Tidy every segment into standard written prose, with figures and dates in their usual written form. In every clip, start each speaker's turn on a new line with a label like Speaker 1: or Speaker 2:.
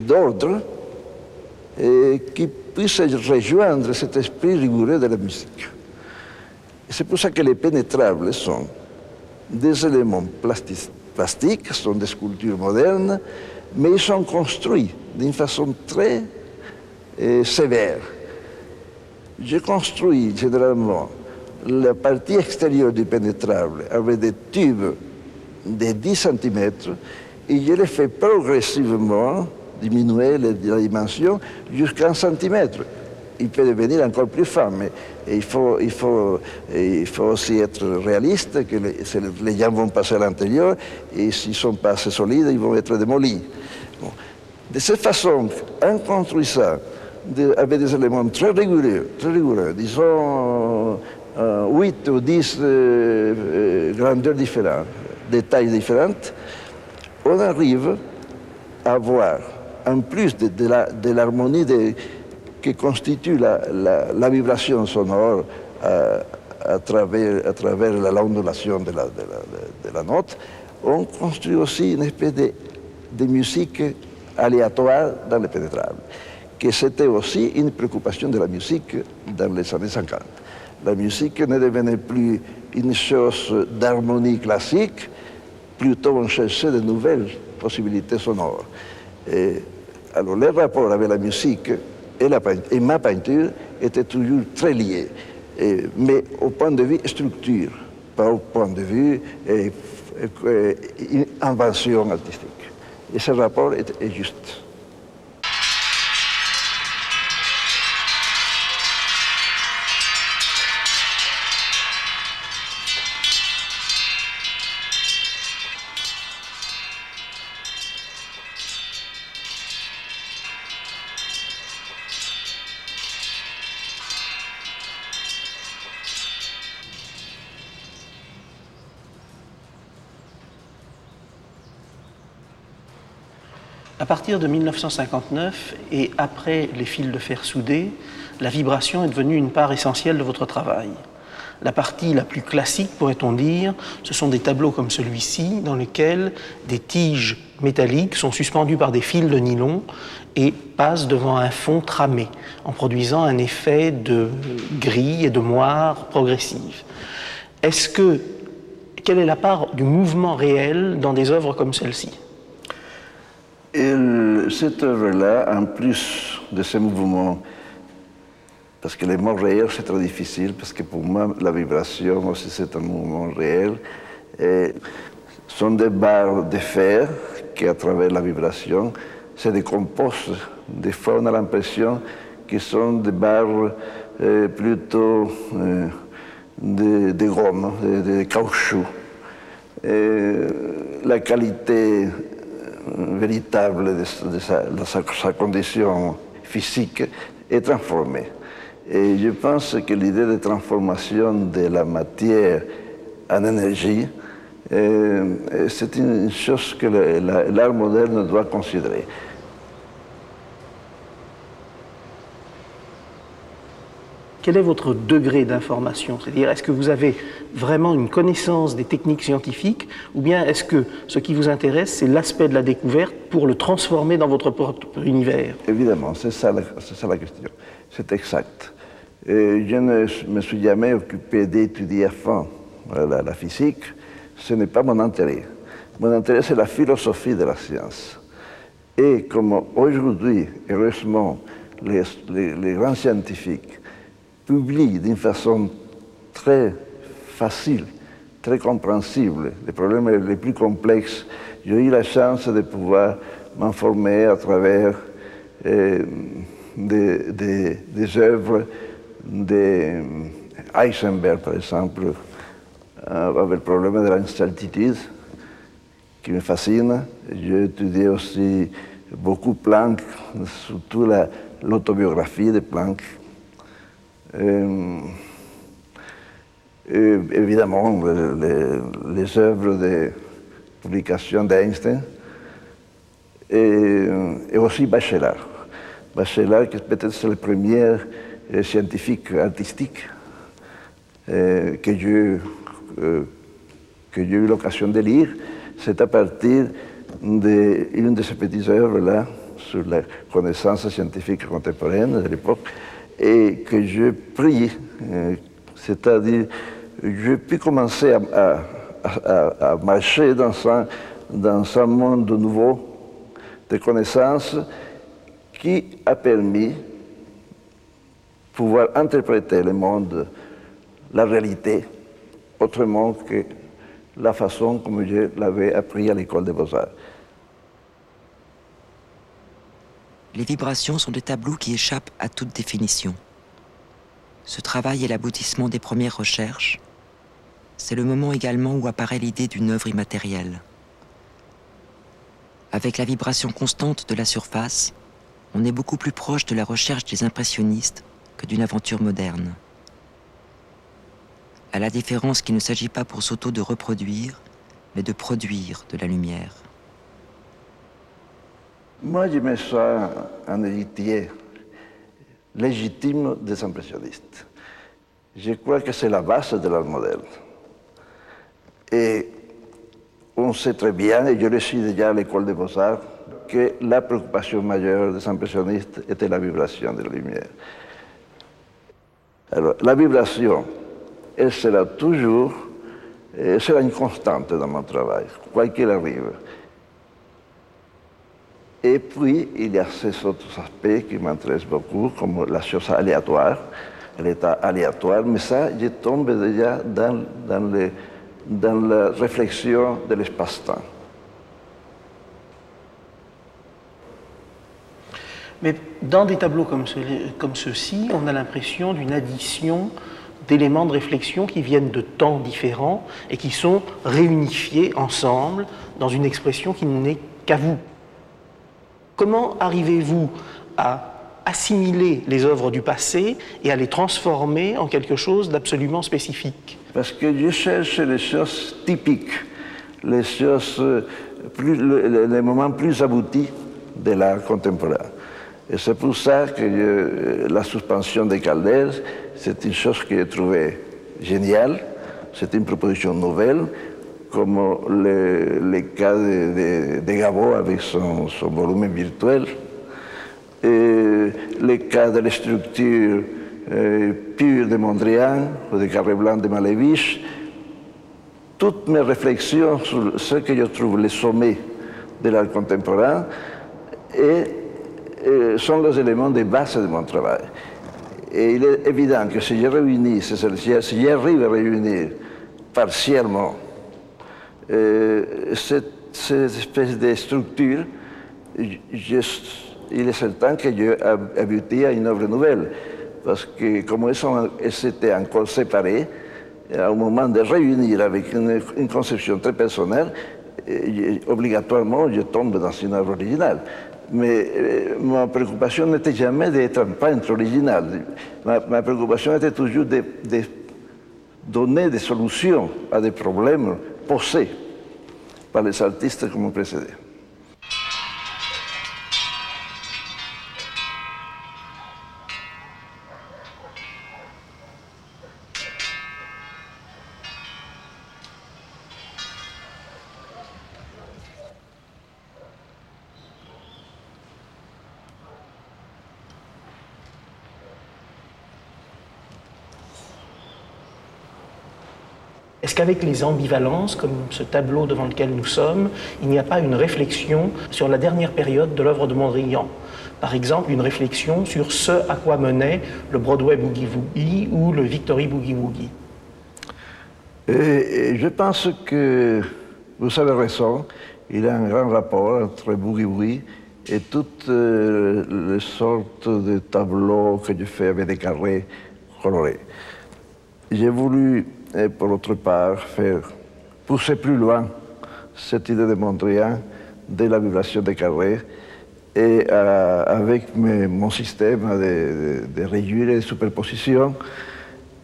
Speaker 1: d'ordre qui puisse rejoindre cet esprit rigoureux de la musique. C'est pour ça que les pénétrables sont des éléments plastiques, sont des sculptures modernes, mais ils sont construits d'une façon très sévère. Je construis généralement la partie extérieure du pénétrable avec des tubes de 10 cm et je les fais progressivement diminuer la dimension jusqu'à 1 cm. Il peut devenir encore plus fin, mais il faut aussi être réaliste, que les gens vont passer à l'intérieur, et s'ils ne sont pas assez solides, ils vont être démolis. Bon. De cette façon, on construit ça avec des éléments très rigoureux, disons 8 ou 10 grandeurs différentes, des tailles différentes, on arrive à avoir, en plus de l'harmonie qui constitue la vibration sonore à travers l'ondulation de la note, on construit aussi une espèce de musique aléatoire dans le pénétrable, que c'était aussi une préoccupation de la musique dans les années 50. La musique ne devenait plus une chose d'harmonie classique, plutôt on cherchait de nouvelles possibilités sonores. Alors le rapport avec la musique et ma peinture étaient toujours très liés, mais au point de vue structure, pas au point de vue invention artistique. Et ce rapport est juste.
Speaker 2: À partir de 1959 et après les fils de fer soudés, la vibration est devenue une part essentielle de votre travail. La partie la plus classique, pourrait-on dire, ce sont des tableaux comme celui-ci, dans lesquels des tiges métalliques sont suspendues par des fils de nylon et passent devant un fond tramé, en produisant un effet de gris et de moire progressive. Quelle est la part du mouvement réel dans des œuvres comme celle-ci ?
Speaker 1: Cette œuvre-là, en plus de ce mouvement, parce que les mots réels, c'est très difficile, parce que pour moi, la vibration aussi, c'est un mouvement réel, sont des barres de fer qui, à travers la vibration, se décomposent. Des fois, on a l'impression que ce sont des barres plutôt de gomme, de caoutchouc. La qualité véritable de sa condition physique est transformée. Et je pense que l'idée de transformation de la matière en énergie, c'est une chose que l'art moderne doit considérer.
Speaker 2: Quel est votre degré d'information ? C'est-à-dire, est-ce que vous avez vraiment une connaissance des techniques scientifiques, ou bien est-ce que ce qui vous intéresse, c'est l'aspect de la découverte pour le transformer dans votre propre univers ?
Speaker 1: Évidemment, c'est ça la question. C'est exact. Je ne me suis jamais occupé d'étudier à fond la physique. Ce n'est pas mon intérêt. Mon intérêt, c'est la philosophie de la science. Et comme aujourd'hui, heureusement, les grands scientifiques publie d'une façon très facile, très compréhensible, les problèmes les plus complexes. J'ai eu la chance de pouvoir m'informer à travers des œuvres d'Heisenberg, par exemple, avec le problème de l'incertitude, qui me fascine. J'ai étudié aussi beaucoup Planck, surtout l'autobiographie de Planck. Évidemment, les œuvres de publication d'Einstein et aussi Bachelard. Bachelard, qui peut-être c'est le premier scientifique artistique que j'ai eu l'occasion de lire. C'est à partir d'une de ces petites œuvres-là sur la connaissance scientifique contemporaine de l'époque, et que je prie, c'est-à-dire je puis commencer à marcher dans un monde nouveau de connaissances qui a permis de pouvoir interpréter le monde, la réalité, autrement que la façon comme je l'avais appris à l'école des Beaux-Arts.
Speaker 3: Les vibrations sont des tableaux qui échappent à toute définition. Ce travail est l'aboutissement des premières recherches. C'est le moment également où apparaît l'idée d'une œuvre immatérielle. Avec la vibration constante de la surface, on est beaucoup plus proche de la recherche des impressionnistes que d'une aventure moderne. À la différence qu'il ne s'agit pas pour Soto de reproduire, mais de produire de la lumière.
Speaker 1: Moi, je me sens un héritier légitime des impressionnistes. Je crois que c'est la base de l'art moderne. Et on sait très bien, et je le suis déjà à l'école des Beaux-Arts, que la préoccupation majeure des impressionnistes était la vibration de la lumière. Alors, la vibration, elle sera toujours, elle sera une constante dans mon travail, quoi qu'il arrive. Et puis, il y a ces autres aspects qui m'intéressent beaucoup, comme la chose aléatoire, l'état aléatoire, mais ça, je tombe déjà dans la réflexion de l'espace-temps.
Speaker 2: Mais dans des tableaux comme ceux-ci, on a l'impression d'une addition d'éléments de réflexion qui viennent de temps différents et qui sont réunifiés ensemble dans une expression qui n'est qu'à vous. Comment arrivez-vous à assimiler les œuvres du passé et à les transformer en quelque chose d'absolument spécifique?
Speaker 1: Parce que je cherche les choses typiques, les moments plus aboutis de l'art contemporain. Et c'est pour ça que la suspension des Calder, c'est une chose que j'ai trouvée géniale, c'est une proposition nouvelle, comme le cas de Gabo avec son volume virtuel, et le cas de la structure pure de Mondrian ou de Carré Blanc de Malevich. Toutes mes réflexions sur ce que je trouve le sommet de l'art contemporain sont les éléments de base de mon travail. Et il est évident que si j'arrive à réunir partiellement cette espèce de structure, il est certain que j'ai abouti à une œuvre nouvelle. Parce que comme elles étaient encore séparées, au moment de réunir avec une conception très personnelle, obligatoirement je tombe dans une œuvre originale. Mais ma préoccupation n'était jamais d'être un peintre original. Ma préoccupation était toujours de donner des solutions à des problèmes posés par les artistes qui m'ont précédé.
Speaker 2: Est-ce qu'avec les ambivalences, comme ce tableau devant lequel nous sommes, il n'y a pas une réflexion sur la dernière période de l'œuvre de Mondrian? Par exemple, une réflexion sur ce à quoi menait le Broadway Boogie Woogie ou le Victory Boogie Woogie?
Speaker 1: Je pense que vous avez raison. Il y a un grand rapport entre Boogie Woogie et toutes les sortes de tableaux que je fais avec des carrés colorés. J'ai voulu, pour autre part, pousser plus loin cette idée de Mondrian de la vibration des carrés et avec mon système de rayures et de superposition.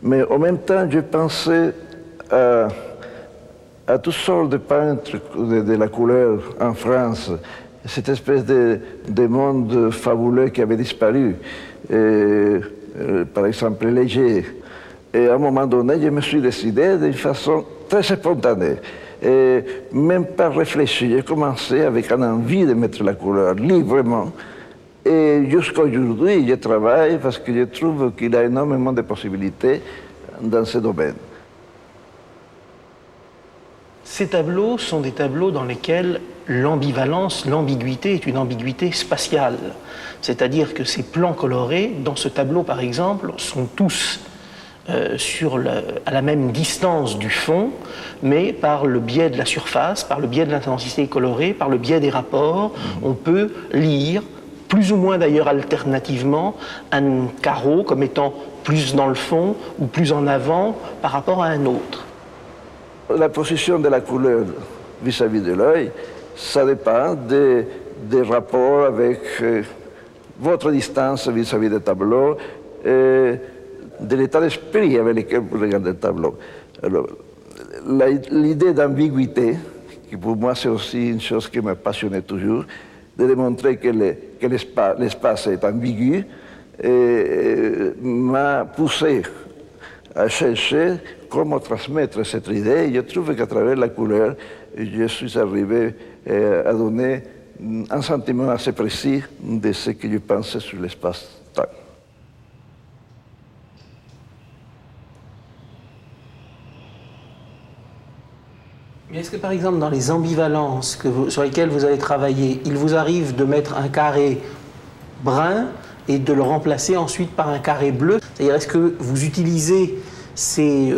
Speaker 1: Mais en même temps, je pensais à toutes sortes de peintres de la couleur en France, cette espèce de monde fabuleux qui avait disparu. Par exemple, Léger. Et à un moment donné, je me suis décidé d'une façon très spontanée. Et même pas réfléchi, j'ai commencé avec une envie de mettre la couleur librement Et jusqu'à aujourd'hui, je travaille parce que je trouve qu'il y a énormément de possibilités dans ce domaine.
Speaker 2: Ces tableaux sont des tableaux dans lesquels l'ambivalence, l'ambiguïté est une ambiguïté spatiale. C'est-à-dire que ces plans colorés, dans ce tableau par exemple, sont tous à la même distance du fond, mais par le biais de la surface, par le biais de l'intensité colorée, par le biais des rapports, on peut lire, plus ou moins d'ailleurs alternativement, un carreau comme étant plus dans le fond ou plus en avant par rapport à un autre.
Speaker 1: La position de la couleur vis-à-vis de l'œil, ça dépend des rapports avec votre distance vis-à-vis du tableau, de l'état d'esprit avec lequel vous regardez le tableau. Alors, l'idée d'ambiguïté, qui pour moi c'est aussi une chose qui m'a passionné toujours, de démontrer que l'espace est ambigu, m'a poussé à chercher comment transmettre cette idée. Je trouve qu'à travers la couleur, je suis arrivé à donner un sentiment assez précis de ce que je pensais sur l'espace-temps.
Speaker 2: Mais est-ce que par exemple dans les ambivalences sur lesquelles vous avez travaillé, il vous arrive de mettre un carré brun et de le remplacer ensuite par un carré bleu? C'est-à-dire, est-ce que vous utilisez ces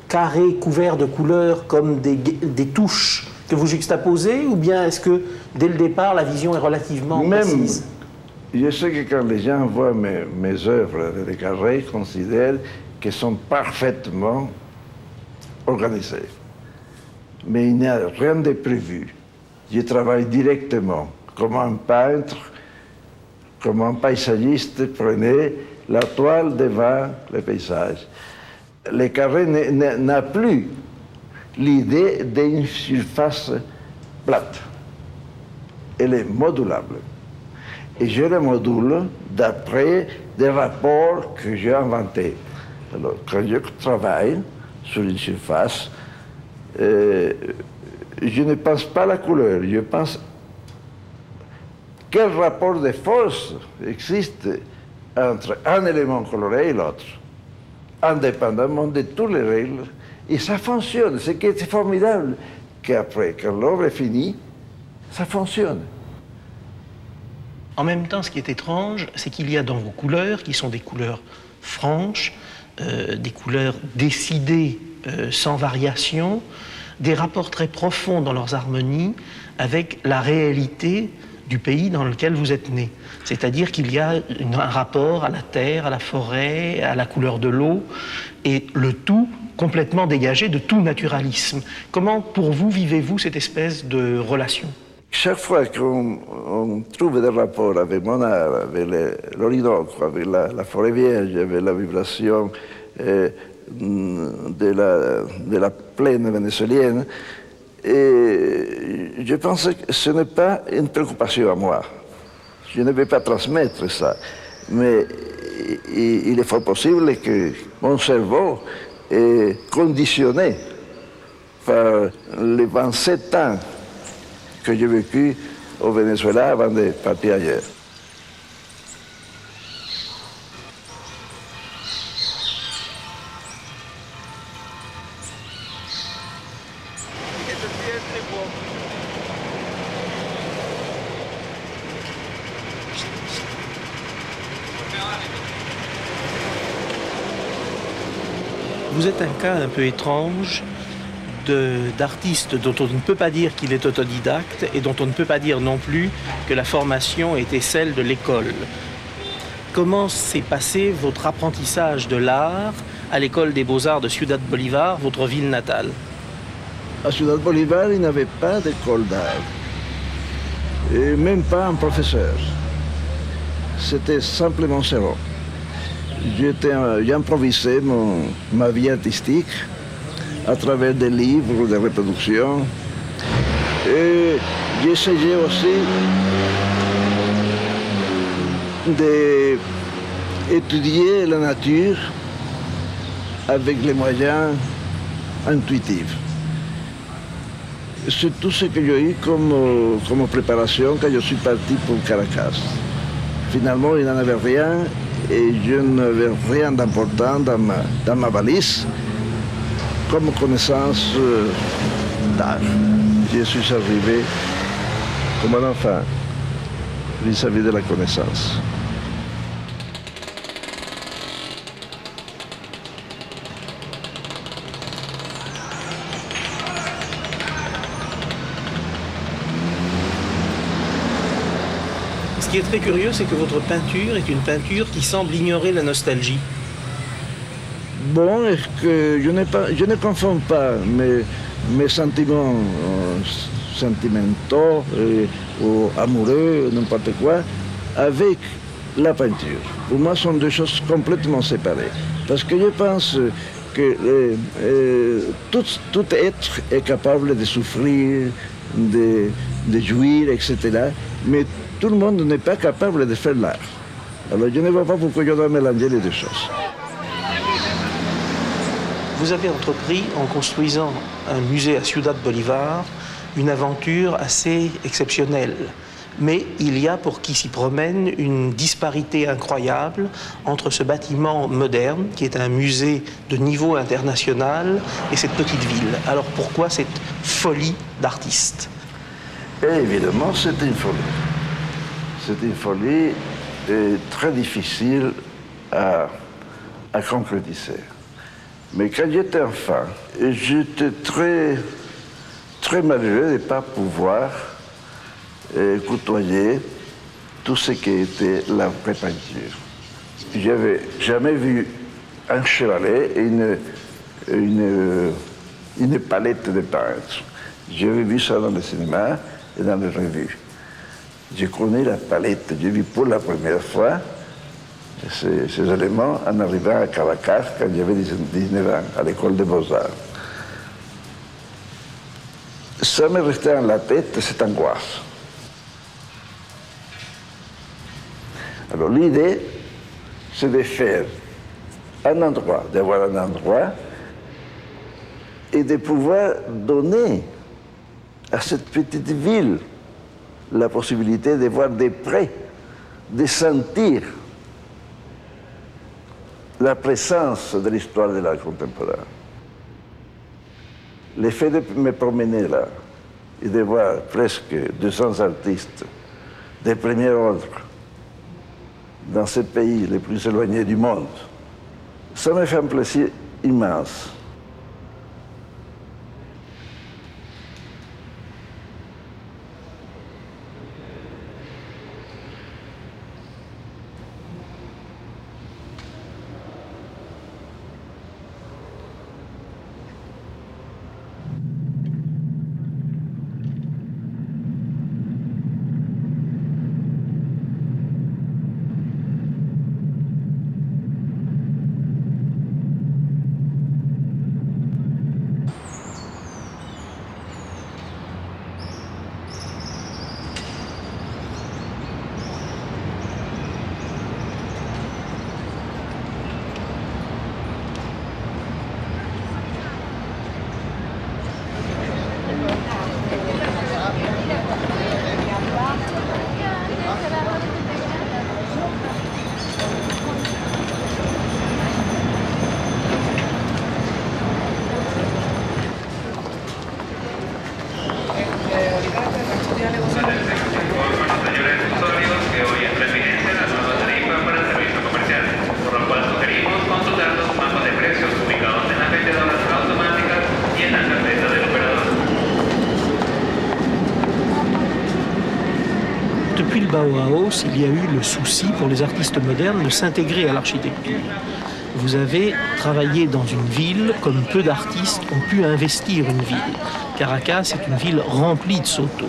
Speaker 2: carrés couverts de couleurs comme des touches que vous juxtaposez, ou bien est-ce que dès le départ la vision est relativement précise?
Speaker 1: Je sais que quand les gens voient mes œuvres, les carrés, ils considèrent qu'elles sont parfaitement organisées. Mais il n'y a rien de prévu. Je travaille directement, comme un peintre, comme un paysagiste prenait la toile devant le paysage. Le carré n'a plus l'idée d'une surface plate. Elle est modulable. Et je le module d'après des rapports que j'ai inventés. Alors, quand je travaille sur une surface, je ne pense pas à la couleur, je pense quel rapport de force existe entre un élément coloré et l'autre, indépendamment de toutes les règles. Et ça fonctionne. Ce qui est formidable, qu'après, quand l'œuvre est finie, ça fonctionne.
Speaker 2: En même temps, ce qui est étrange, c'est qu'il y a dans vos couleurs, qui sont des couleurs franches, des couleurs décidées, sans variation, des rapports très profonds dans leurs harmonies avec la réalité du pays dans lequel vous êtes né. C'est-à-dire qu'il y a un rapport à la terre, à la forêt, à la couleur de l'eau, et le tout complètement dégagé de tout naturalisme. Comment, pour vous, vivez-vous cette espèce de relation?
Speaker 1: Chaque fois qu'on trouve des rapports avec mon art, avec l'Orinoco, avec la forêt vierge, avec la vibration de la plaine vénézuélienne, et je pense que ce n'est pas une préoccupation à moi. Je ne vais pas transmettre ça. Mais il est fort possible que mon cerveau est conditionné par les 27 ans que j'ai vécu au Venezuela avant de partir ailleurs.
Speaker 2: Vous êtes un cas un peu étrange d'artiste dont on ne peut pas dire qu'il est autodidacte et dont on ne peut pas dire non plus que la formation était celle de l'école. Comment s'est passé votre apprentissage de l'art à l'école des Beaux-Arts de Ciudad Bolívar, votre ville natale?
Speaker 1: À Ciudad Bolívar, il n'y avait pas d'école d'art, et même pas un professeur. C'était simplement zéro. J'ai improvisé ma vie artistique à travers des livres, des reproductions. Et j'ai essayé aussi d'étudier la nature avec les moyens intuitifs. C'est tout ce que j'ai eu comme préparation quand je suis parti pour Caracas. Finalement, il n'en avait rien et je n'avais rien d'important dans ma valise comme connaissance d'art. Je suis arrivé comme un enfant vis-à-vis de la connaissance.
Speaker 2: Ce qui est très curieux, c'est que votre peinture est une peinture qui semble ignorer la nostalgie.
Speaker 1: Bon, est-ce que je ne confonds pas mes sentiments sentimentaux ou amoureux, n'importe quoi, avec la peinture. Pour moi, ce sont deux choses complètement séparées. Parce que je pense que tout être est capable de souffrir, de jouir, etc. Mais tout le monde n'est pas capable de faire l'art. Alors je ne vois pas pourquoi je dois mélanger les deux choses.
Speaker 2: Vous avez entrepris, en construisant un musée à Ciudad Bolívar, une aventure assez exceptionnelle. Mais il y a, pour qui s'y promène, une disparité incroyable entre ce bâtiment moderne, qui est un musée de niveau international, et cette petite ville. Alors pourquoi cette folie d'artiste?
Speaker 1: Et évidemment, c'est une folie. C'est une folie très difficile à concrétiser. Mais quand j'étais enfant, j'étais très malheureux de ne pas pouvoir côtoyer tout ce qui était la vraie peinture. Je n'avais jamais vu un chevalet et une palette de peintre. J'avais vu ça dans le cinéma et dans les revues. Je connais la palette, j'ai vu pour la première fois ces éléments en arrivant à Caracas quand j'avais 19 ans, à l'école des Beaux-Arts. Ça m'est resté dans la tête, cette angoisse. Alors l'idée, c'est de faire un endroit, d'avoir un endroit et de pouvoir donner à cette petite ville la possibilité de voir de près, de sentir la présence de l'histoire de l'art contemporain. Le fait de me promener là et de voir presque 200 artistes de premier ordre dans ce pays le plus éloigné du monde, ça me fait un plaisir immense.
Speaker 2: Depuis le Bauhaus, il y a eu le souci pour les artistes modernes de s'intégrer à l'architecture. Vous avez travaillé dans une ville comme peu d'artistes ont pu investir une ville. Caracas est une ville remplie de Soto.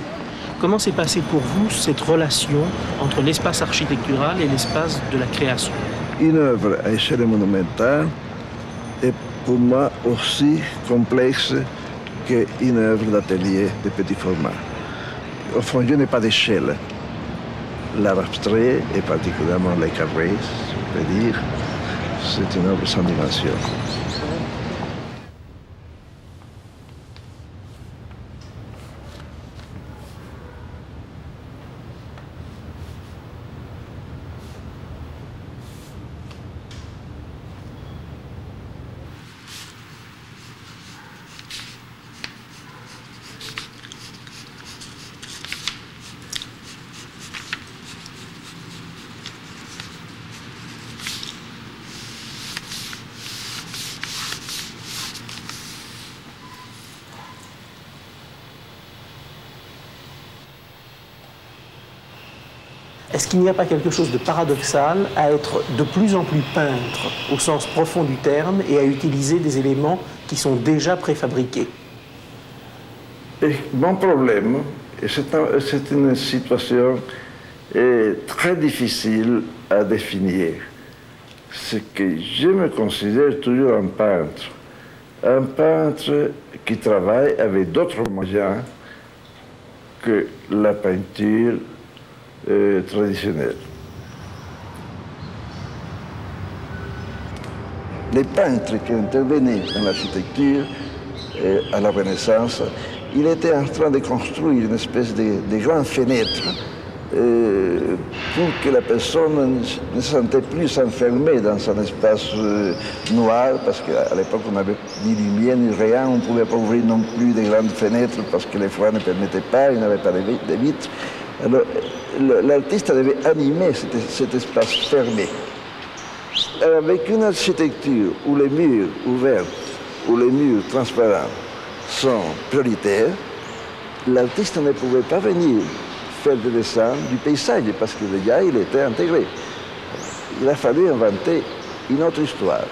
Speaker 2: Comment s'est passée pour vous cette relation entre l'espace architectural et l'espace de la création?
Speaker 1: Une œuvre à échelle monumentale est pour moi aussi complexe qu'une œuvre d'atelier de petit format. Au fond, je n'ai pas d'échelle. L'art abstrait, et particulièrement les carrés, je peux dire, c'est une œuvre sans dimension.
Speaker 2: Est-ce qu'il n'y a pas quelque chose de paradoxal à être de plus en plus peintre au sens profond du terme et à utiliser des éléments qui sont déjà préfabriqués?
Speaker 1: Et mon problème, et c'est une situation très difficile à définir, c'est que je me considère toujours un peintre qui travaille avec d'autres moyens que la peinture traditionnelle. Les peintres qui intervenaient dans l'architecture à la Renaissance, il était en train de construire une espèce de grande fenêtre pour que la personne ne se sentait plus enfermée dans un espace noir, parce qu'à l'époque on n'avait ni lumière ni rien, on ne pouvait pas ouvrir non plus de grandes fenêtres parce que les froids ne permettaient pas, il n'avait pas de vitres. Alors l'artiste devait animer cet espace fermé. Avec une architecture où les murs ouverts, où les murs transparents sont prioritaires, l'artiste ne pouvait pas venir faire des dessins du paysage parce que déjà il était intégré. Il a fallu inventer une autre histoire.